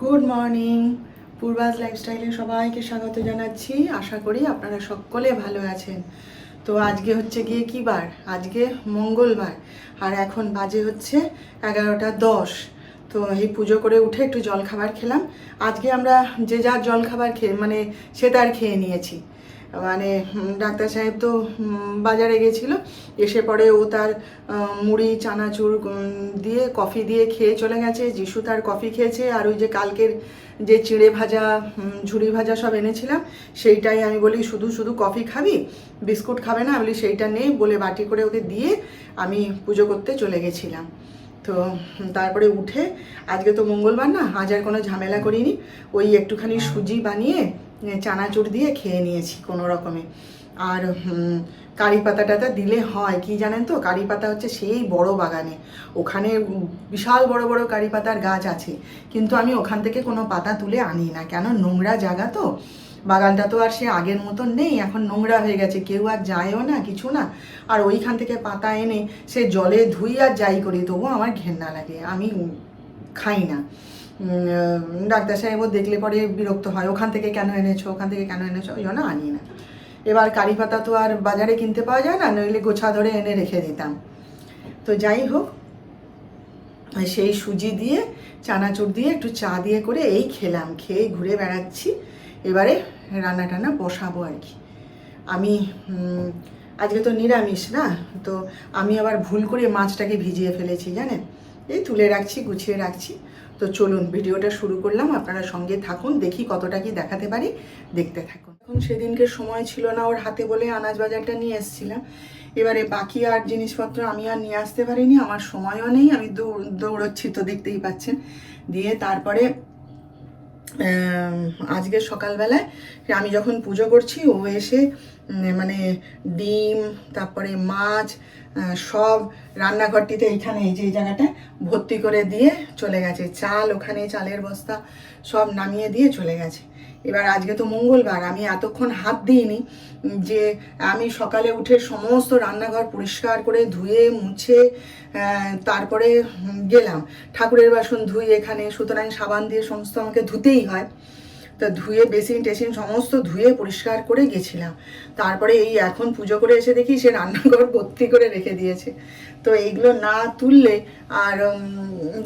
Good morning. পূর্বাজ লাইফস্টাইলে সবাইকে স্বাগত জানাচ্ছি। আশা করি আপনারা সকলে ভালো আছেন। তো আজকে হচ্ছে গিয়ে কী বার? আজকে মঙ্গলবার, আর এখন বাজে হচ্ছে 11টা 10। তো এই পুজো করে উঠে একটু জলখাবার খেলাম। আজকে আমরা যে যার জলখাবার মানে সে তার খেয়ে নিয়েছি। মানে ডাক্তার সাহেব তো বাজারে গেছিলো, এসে পরে ও তার মুড়ি চানাচুর দিয়ে কফি দিয়ে খেয়ে চলে গেছে। যিশু তার কফি খেয়েছে, আর ওই যে কালকের যে চিড়ে ভাজা ঝুড়ি ভাজা সব এনেছিলাম সেইটাই আমি বলি শুধু শুধু কফি খাবি, বিস্কুট খাবে না, বলি সেইটা নেই বলে বাটি করে ওকে দিয়ে আমি পুজো করতে চলে গেছিলাম। তো তারপরে উঠে আজকে তো মঙ্গলবার না, আজ আর কোনো ঝামেলা করিনি। ওই একটুখানি সুজি বানিয়ে চানাচুর দিয়ে খেয়ে নিয়েছি কোনো রকমে। আর কারি পাতাটা দিলে হয় কি জানেন তো, কারি পাতা হচ্ছে সেই বড় বাগানে, ওখানে বিশাল বড় বড় কারি পাতার গাছ আছে, কিন্তু আমি ওখান থেকে কোনো পাতা তুলে আনি না। কেন, নোংরা জায়গা তো, বাগানটা তো আর সে আগের মতন নেই, এখন নোংরা হয়ে গেছে, কেউ আর যায়ও না কিছু না। আর ওইখান থেকে পাতা এনে সে জলে ধুই আর যাই করি, তবুও আমার ঘেন্না লাগে, আমি খাই না। ডাক্তার সাহেবও দেখলে পরে বিরক্ত হয়, ওখান থেকে কেন এনেছো, ওখান থেকে কেন এনেছো, ওই জন্য আনি না। এবার কারি পাতা তো আর বাজারে কিনতে পাওয়া যায় না, নইলে গোছা ধরে এনে রেখে দিতাম। তো যাই হোক, সেই সুজি দিয়ে চানাচুর দিয়ে একটু চা দিয়ে করে এই খেলাম, খেয়ে ঘুরে বেড়াচ্ছি। এবারে রান্না টান্না বসাবো আর কি। আমি আজকে তো নিরামিষ না, তো আমি আবার ভুল করে মাছটাকে ভিজিয়ে ফেলেছি জানেন, এই তুলে রাখছি, গুছিয়ে রাখছি। তো চলুন ভিডিওটা শুরু করলাম, আপনারা সঙ্গে থাকুন, দেখি কতটা কি দেখাতে পারি, দেখতে থাকুন। এখন সেদিনকে সময় ছিল না ওর হাতে বলে আনাজ বাজারটা নিয়ে এসেছিলাম। এবারে বাকি আর জিনিসপত্র আমি আর নিয়ে আসতে পারিনি, আমার সময়ও নেই, আমি দৌড়চ্ছি তো দেখতেই পাচ্ছেন। দিয়ে তারপরে আজকে সকালবেলায় আমি যখন পুজো করছি ও এসে মানে ডিম তারপরে মাছ সব রান্নাঘরটিতে এইখানে এই যে এই জায়গাটা ভর্তি করে দিয়ে চলে গেছে। চাল ওখানে, চালের বস্তা সব নামিয়ে দিয়ে চলে গেছে। এবার আজকে তো মঙ্গলবার, আমি এতক্ষণ হাত দিইনি, যে আমি সকালে উঠে সমস্ত রান্নাঘর পরিষ্কার করে ধুয়ে মুছে তারপরে গেলাম। ঠাকুরের বাসন ধুই এখানে, সুতরাং সাবান দিয়ে সমস্ত আমাকে ধুতেই হয়। তা ধুয়ে বেসিন টেসিন সমস্ত ধুয়ে পরিষ্কার করে গেছিলাম। তারপরে এই এখন পুজো করে এসে দেখি সে রান্নাঘর ভর্তি করে রেখে দিয়েছে। তো এইগুলো না তুললে আর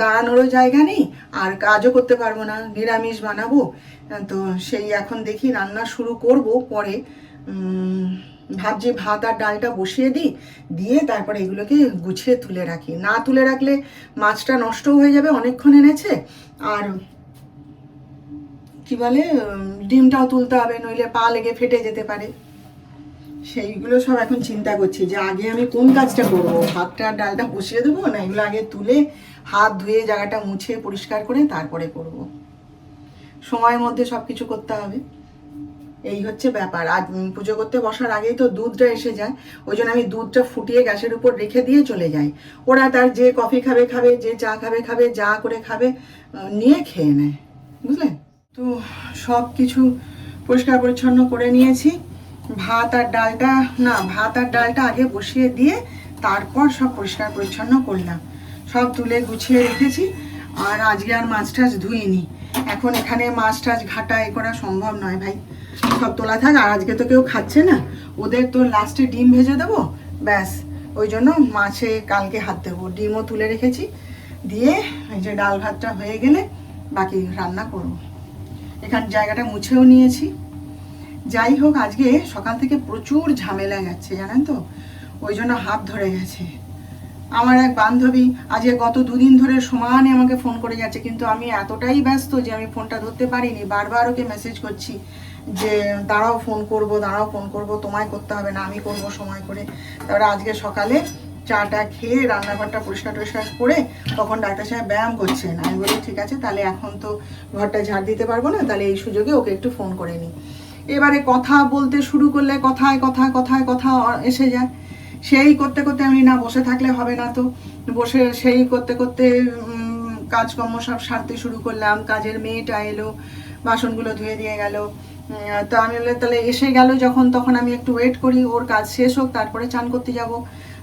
দাঁড়ানোরও জায়গা নেই, আর কাজও করতে পারবো না, নিরামিষ বানাবো। তো সেই এখন দেখি রান্না শুরু করব পরে। ভাবছি ভাত আর ডালটা বসিয়ে দিই, দিয়ে তারপরে এগুলোকে গুছিয়ে তুলে রাখি। না তুলে রাখলে মাছটা নষ্ট হয়ে যাবে, অনেকক্ষণ এনেছে, আর কি বলে ডিমটাও তুলতে হবে, নইলে পা লেগে ফেটে যেতে পারে। সেইগুলো সব এখন চিন্তা করছি যে আগে আমি কোন কাজটা করবো, ভাতটা আর ডালটা বসিয়ে দেবো, না এগুলো আগে তুলে হাত ধুয়ে জায়গাটা মুছে পরিষ্কার করে তারপরে করব। সময়ের মধ্যে সব কিছু করতে হবে, এই হচ্ছে ব্যাপার। আজ পুজো করতে বসার আগেই তো দুধটা এসে যায়, ওই জন্য আমি দুধটা ফুটিয়ে গ্যাসের উপর রেখে দিয়ে চলে যাই। ওরা তার যে কফি খাবে খাবে, যে চা খাবে খাবে, যা করে খাবে নিয়ে খেয়ে নেয়, বুঝলেন তো। সব কিছু পরিষ্কার পরিচ্ছন্ন করে নিয়েছি। ভাত আর ডালটা আগে বসিয়ে দিয়ে তারপর সব পরিষ্কার পরিচ্ছন্ন করলাম, সব তুলে গুছিয়ে রেখেছি। আর আজকে আর মাছ টাছ ধুইনি, এখন এখানে মাছ টাছ ঘাটা এ করা সম্ভব নয় ভাই, সব তোলা থাক। আর আজকে তো কেউ খাচ্ছে না, ওদের তো লাস্টে ডিম ভেজে দেবো, ব্যাস। ওই জন্য মাছে কালকে হাত দেবো, ডিমও তুলে রেখেছি। দিয়ে এই যে ডাল ভাতটা হয়ে গেলে বাকি রান্না করবো। এখান জায়গাটা মুছেও নিয়েছি। যাই হোক, আজকে সকাল থেকে প্রচুর ঝামেলা যাচ্ছে জানেন তো, ওই জন্য হাত ধরে গেছে। আমার এক বান্ধবী আজকে গত দুদিন ধরে সমানে আমাকে ফোন করে যাচ্ছে, কিন্তু আমি এতটাই ব্যস্ত যে আমি ফোনটা ধরতে পারিনি। বারবার ওকে মেসেজ করছি যে দাঁড়াও ফোন করবো, তোমায় করতে হবে না, আমি করবো সময় করে। তারপরে আজকে সকালে চাটা খেয়ে রান্নাঘরটা পরিষ্কার টরিষ্কার করে তখন ডাক্তার সাহেব ব্যায়াম করছেন, আমি বলি ঠিক আছে তাহলে এখন তো ঘরটা ঝাড় দিতে পারবো না, তাহলে এই সুযোগে ওকে একটু ফোন করে নিই। এবারে কথা বলতে শুরু করলে কথায় কথা এসে যায়। সেই করতে করতে আমি না বসে থাকলে হবে না, তো বসে সেই করতে করতে কাজকর্ম সব সারতে শুরু করলাম। কাজের মেয়েটা এলো, বাসনগুলো ধুয়ে দিয়ে গেল। তো আমি বললাম তাহলে এসে গেল যখন, তখন আমি একটু ওয়েট করি, ওর কাজ শেষ হোক তারপরে চান করতে যাব।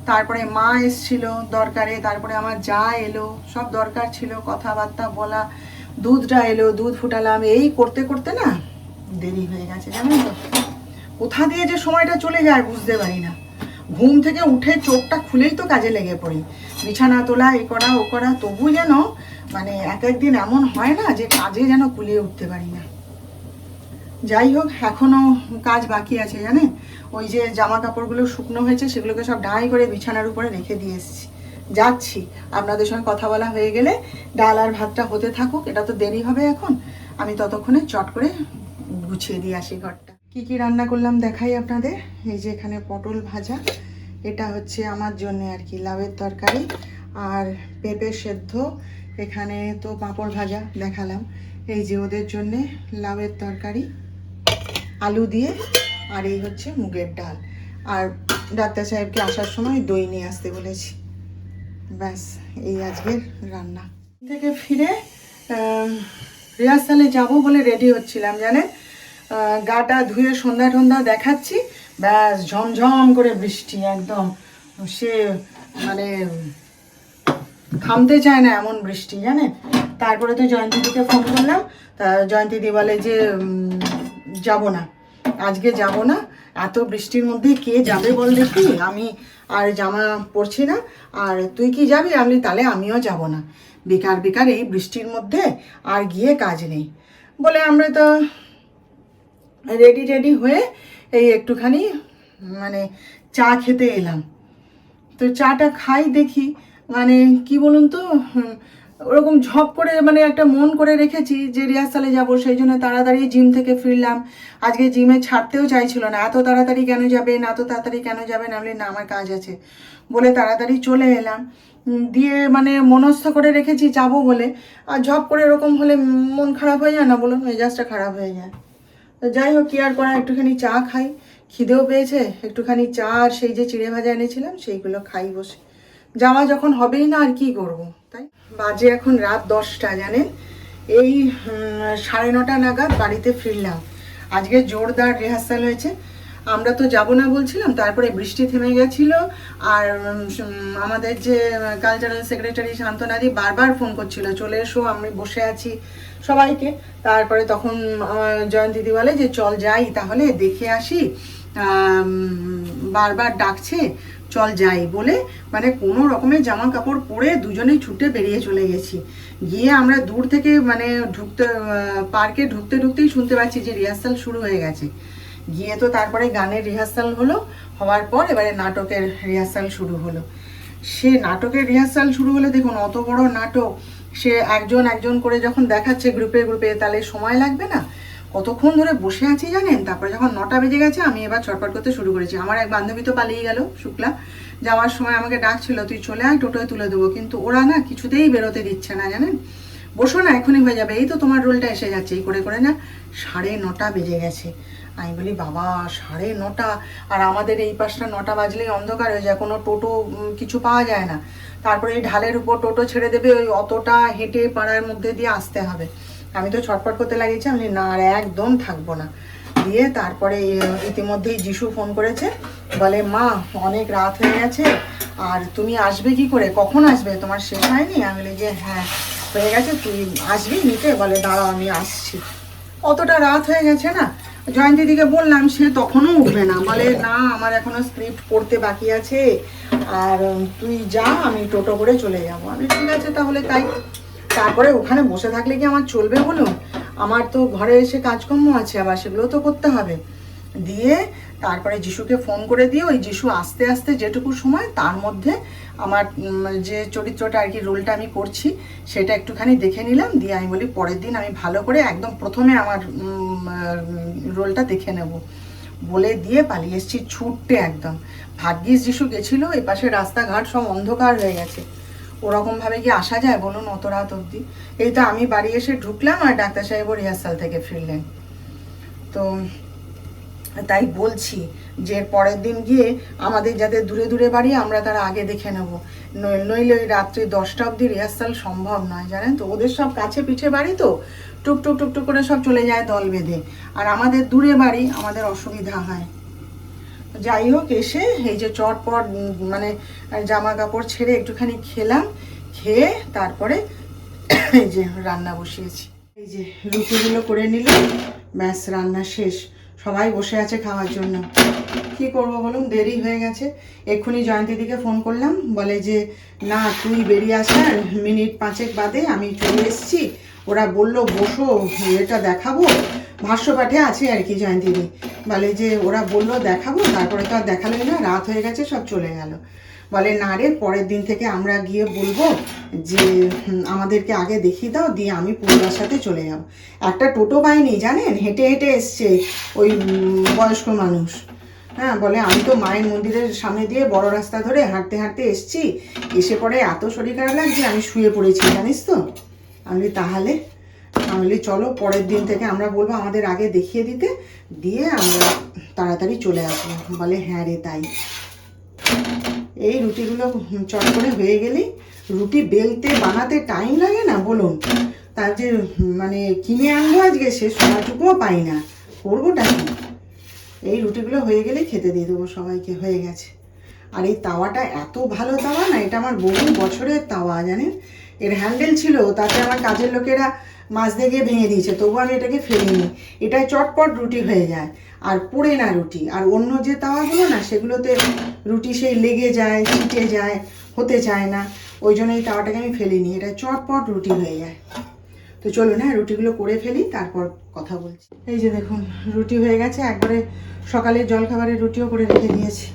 তারপরে মা এসছিল দরকারে, তারপরে আমার যা এলো, সব দরকার ছিল, কথাবার্তা বলা দুধটা এলো, দুধ ফুটালাম, এই করতে করতে না দেরি হয়ে গেছে জানেন তো। কোথা দিয়ে যে সময়টা চলে যায় বুঝতে পারি না। ঘুম থেকে উঠে চোখটা খুলেই তো কাজে লেগে পড়ি, বিছানা তোলা, এ করা ও করা, তবু যেন মানে এক একদিন এমন হয় না যে কাজে যেন কুলিয়ে উঠতে পারি না। যাই হোক, এখনও কাজ বাকি আছে জানেন। ওই যে জামা কাপড়গুলো শুকনো হয়েছে সেগুলোকে সব ঢাই করে বিছানার উপরে রেখে দিয়ে এসেছি। যাচ্ছি, আপনাদের সঙ্গে কথা বলা হয়ে গেলে ডাল আর ভাতটা হতে থাকুক, এটা তো দেরি হবে এখন, আমি ততক্ষণে চট করে গুছিয়ে দিয়ে আসি ঘরটা। কি কি রান্না করলাম দেখাই আপনাদের। এই যে এখানে পটল ভাজা, এটা হচ্ছে আমার জন্য আর কি, লাউয়ের তরকারি আর পেঁপে সেদ্ধ, এখানে তো পাঁপড় ভাজা দেখালাম। এই যে ওদের জন্যে লাউয়ের তরকারি আলু দিয়ে, আর এই হচ্ছে মুগের ডাল। আর ডাক্তার সাহেবকে আসার সময় দই নিয়ে আসতে বলেছি। ব্যাস, এই আজকের রান্না। থেকে ফিরে রিহার্সালে যাব বলে রেডি হচ্ছিলাম জানেন। গাটা ধুয়ে সন্ধ্যা টন্ধা দেখাচ্ছি, ব্যাস ঝমঝম করে বৃষ্টি একদম, সে মানে থামতে চায় না এমন বৃষ্টি জানেন। তারপরে তো জয়ন্তীদিকে ফোন করলাম, তা জয়ন্তীদি বলে যে যাব না, আজকে যাব না, এত বৃষ্টির মধ্যে কে যাবে বল দেখি, আমি আর জামা পরছি না, আর তুই কি যাবি? আমি তাহলে আমিও যাব না, বেকার বেকার এই বৃষ্টির মধ্যে আর গিয়ে কাজ নেই বলে আমরা তো রেডি হয়ে এই একটুখানি মানে চা খেতে এলাম। তো চাটা খাই, দেখি মানে কি বলুন তো, ওরকম ঝপ করে মানে একটা মন করে রেখেছি যে রিহার্সালে যাব, সেই জন্য তাড়াতাড়ি জিম থেকে ফিরলাম। আজকে জিমে ছাড়তেও চাইছিল না, এত তাড়াতাড়ি কেন যাবেন, এত তাড়াতাড়ি কেন যাবেন, আমি না আমার কাজ আছে বলে তাড়াতাড়ি চলে এলাম। দিয়ে মানে মনস্থ করে রেখেছি যাব বলে, আর ঝপ করে এরকম হলে মন খারাপ হয়ে যায় না বলুন, মেজাজটা খারাপ হয়ে যায়। তো যাই হোক, কি আর করা, একটুখানি চা খাই, খিদেও পেয়েছে, একটুখানি চা আর সেই যে চিড়ে ভাজা এনেছিলাম সেইগুলো খাই বসে। যাওয়া যখন হবেই না আর কি করব, তাই। বাজে এখন রাত 10টা জানেন। এই 9:30 নাগাদ বাড়িতে ফিরলাম। আজকে জোরদার রিহার্সাল হয়েছে। আমরা তো যাব না বলছিলাম, তারপরে বৃষ্টি থেমে গেছিল, আর আমাদের যে কালচারাল সেক্রেটারি শান্তনাদি বারবার ফোন করছিল চলে এসো, আমি বসে আছি সবাইকে। তারপরে তখন জয়ন্ত দিদি বলে যে চল যাই তাহলে, দেখে আসি, বারবার ডাকছে চল যাই বলে, মানে কোনো রকমের জামা কাপড় পরে দুজনেই ছুটে বেরিয়ে চলে গেছি। গিয়ে আমরা দূর থেকে মানে পার্কে ঢুকতেই শুনতে পাচ্ছি যে রিহার্সাল শুরু হয়ে গেছে। গিয়ে তো তারপরে গানের রিহার্সাল হলো, হওয়ার পর এবারে নাটকের রিহার্সাল শুরু হলো। সে নাটকের রিহার্সাল শুরু হলে দেখুন, অত বড় নাটক, সে একজন করে যখন দেখাচ্ছে গ্রুপে তাহলে সময় লাগবে না? কতক্ষণ ধরে বসে আছি জানেন। তারপরে যখন 9টা বেজে গেছে, আমি এবার ছটফট করতে শুরু করেছি। আমার এক বান্ধবী তো পালিয়ে গেল, শুক্লা, যাওয়ার সময় আমাকে ডাকছিল তুই চলে আয়, টোটোয় তুলে দেবো, কিন্তু ওরা না কিছুতেই বেরোতে দিচ্ছে না জানেন। বসো না, এখনই হয়ে যাবে, এই তো তোমার রোলটা এসে যাচ্ছে, এই করে না 9:30 বেজে গেছে। আমি বলি বাবা 9:30, আর আমাদের এই পাশটা 9টা বাজলেই অন্ধকার হয়ে যায়, কোনো টোটো কিছু পাওয়া যায় না। তারপরে এই ঢালের উপর টোটো ছেড়ে দেবে, ওই অতটা হেঁটে পাড়ার মধ্যে দিয়ে আসতে হবে। আমি তো ছটফট করতে লাগিয়েছি, আমি না আর একদম থাকবো না। দিয়ে তারপরে ইতিমধ্যেই যিশু ফোন করেছে, বলে মা অনেক রাত হয়ে গেছে, আর তুমি আসবে কি করে, কখন আসবে, তোমার শেষ হয়নি? আমি বলি যে হ্যাঁ হয়ে গেছে, তুই আসবি নিতে? বলে দাঁড়াও আমি আসছি। অতটা রাত হয়ে গেছে না। জয়ন্তীদিকে বললাম, সে তখনও উঠবে না, বলে না আমার এখনো স্ক্রিপ্ট পড়তে বাকি আছে, আর তুই যা, আমি টোটো করে চলে যাবো। আমি ঠিক আছে তাহলে তাই। তারপরে ওখানে বসে থাকলে কি আমার চলবে বলুন? আমার তো ঘরে এসে কাজকর্ম আছে, আবার সেগুলো তো করতে হবে। দিয়ে তারপরে যিশুকে ফোন করে দিয়ে, ওই যিশু আস্তে আস্তে যেটুকু সময় তার মধ্যে আমার যে চরিত্রটা আর কি, রোলটা আমি করছি সেটা একটুখানি দেখে নিলাম। দিয়ে আমি বলি পরের দিন আমি ভালো করে একদম প্রথমে আমার রোলটা দেখে নেব বলে দিয়ে পালিয়ে এসেছি ছুটতে একদম। ভাগ্যিস যিশু গেছিলো, এই পাশে রাস্তাঘাট সব অন্ধকার হয়ে গেছে, ওরকমভাবে কি আসা যায় বলুন অত রাত অবধি? এই তো আমি বাড়ি এসে ঢুকলাম, আর ডাক্তার সাহেবও রিহার্সাল থেকে ফিরলেন। তো তাই বলছি যে পরের দিন গিয়ে আমাদের যাদের দূরে বাড়ি আমরা তারা আগে দেখে নেব, নইলে ওই রাত্রি 10টা অবধি রিহার্সাল সম্ভব নয় জানেন তো। ওদের সব কাছে পিঠে বাড়ি তো, টুকটুক করে সব চলে যায় দল বেঁধে, আর আমাদের দূরে বাড়ি, আমাদের অসুবিধা হয়। যাই হোক, এসে এই যে চটপট মানে জামা কাপড় ছেড়ে একটুখানি খেলাম, খেয়ে তারপরে এই যে রান্না বসিয়েছি, এই যে রুটিগুলো করে নিলাম, ব্যাস রান্না শেষ। সবাই বসে আছে খাওয়ার জন্য। কি করব বলুন, দেরি হয়ে গেছে। এক্ষুনি জয়ন্তীদিকে ফোন করলাম, বলে যে না তুই বেরিয়ে আসার মিনিট 5 বাদে আমি চলে এসেছি। ওরা বললো বসো, এটা দেখাবো, ভাষ্যপাঠে আছে আর কি। জয়ন্তীদি বলে যে ওরা বললো দেখাবো, তারপরে তো আর দেখালোই না, রাত হয়ে গেছে, সব চলে গেল। বলে না রে, পরের দিন থেকে আমরা গিয়ে বলবো যে আমাদেরকে আগে দেখিয়ে দাও, দিয়ে আমি পূর্বার সাথে চলে যাব। একটা টোটো পাইনি জানেন, হেঁটে হেঁটে এসছে ওই বয়স্ক মানুষ। হ্যাঁ, বলে আমি তো মায়ের মন্দিরের সামনে দিয়ে বড় রাস্তা ধরে হাঁটতে হাঁটতে এসছি, এসে পরে এত শরীর খারাপ লাগছে আমি শুয়ে পড়েছি জানিস তো। আমি তাহলে চলো পরের দিন থেকে আমরা বলবো আমাদের আগে দেখিয়ে দিতে, দিয়ে আমরা তাড়াতাড়ি চলে আসবো। বলে হ্যাঁ রে তাই। এই রুটিগুলো চট করে হয়ে গেলেই, রুটি বেলতে বানাতে টাইম লাগে না বলুন, তার যে মানে কিনে আনবো আজকে সে সময়টুকুও পাই না, করবোটা কি। এই রুটিগুলো হয়ে গেলেই খেতে দিয়ে দেবো সবাইকে, হয়ে গেছে। আর এই তাওয়াটা এত ভালো তাওয়া না, এটা আমার বহু বছরের তাওয়া জানেন। এর হ্যান্ডেল ছিল, তাতে আমার কাজের লোকেরা মাছ দিয়ে গিয়ে ভেঙে দিয়েছে, তবু আমি এটাকে ফেলিনি। এটাই চটপট রুটি হয়ে যায় আর পোড়ে না রুটি। আর অন্য যে তাওয়াগুলো না, সেগুলোতে রুটি সেই লেগে যায়, ছিটে যায়, হতে চায় না। ওই জন্য এই তাওয়াটাকে আমি ফেলিনি, এটা চটপট রুটি হয়ে যায়। তো চলুন হ্যাঁ রুটিগুলো করে ফেলি, তারপর কথা বলছি। এই যে দেখুন রুটি হয়ে গেছে, একবারে সকালের জলখাবারের রুটিও করে রেখে দিয়েছি।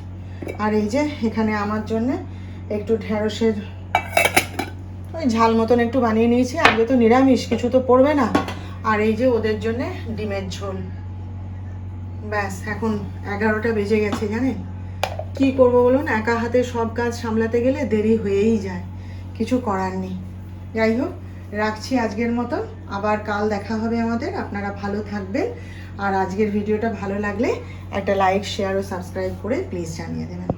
আর এই যে এখানে আমার জন্যে একটু ঢেঁড়সের ওই ঝাল মতন একটু বানিয়ে নিয়েছি, আগে তো নিরামিষ, কিছু তো পড়বে না। আর এই যে ওদের জন্যে ডিমের ঝোল। ব্যাস এখন 11টা বেজে গেছে জানেন। কি করব বলুন, একা হাতে সব কাজ সামলাতে গেলে দেরি হয়েই যায়, কিছু করার নেই। যাই হোক, রাখছি আজকের মতন, আবার কাল দেখা হবে আমাদের। আপনারা ভালো থাকবেন, আর আজকের ভিডিওটা ভালো লাগলে একটা লাইক, শেয়ার ও সাবস্ক্রাইব করে প্লিজ জানিয়ে দেবেন।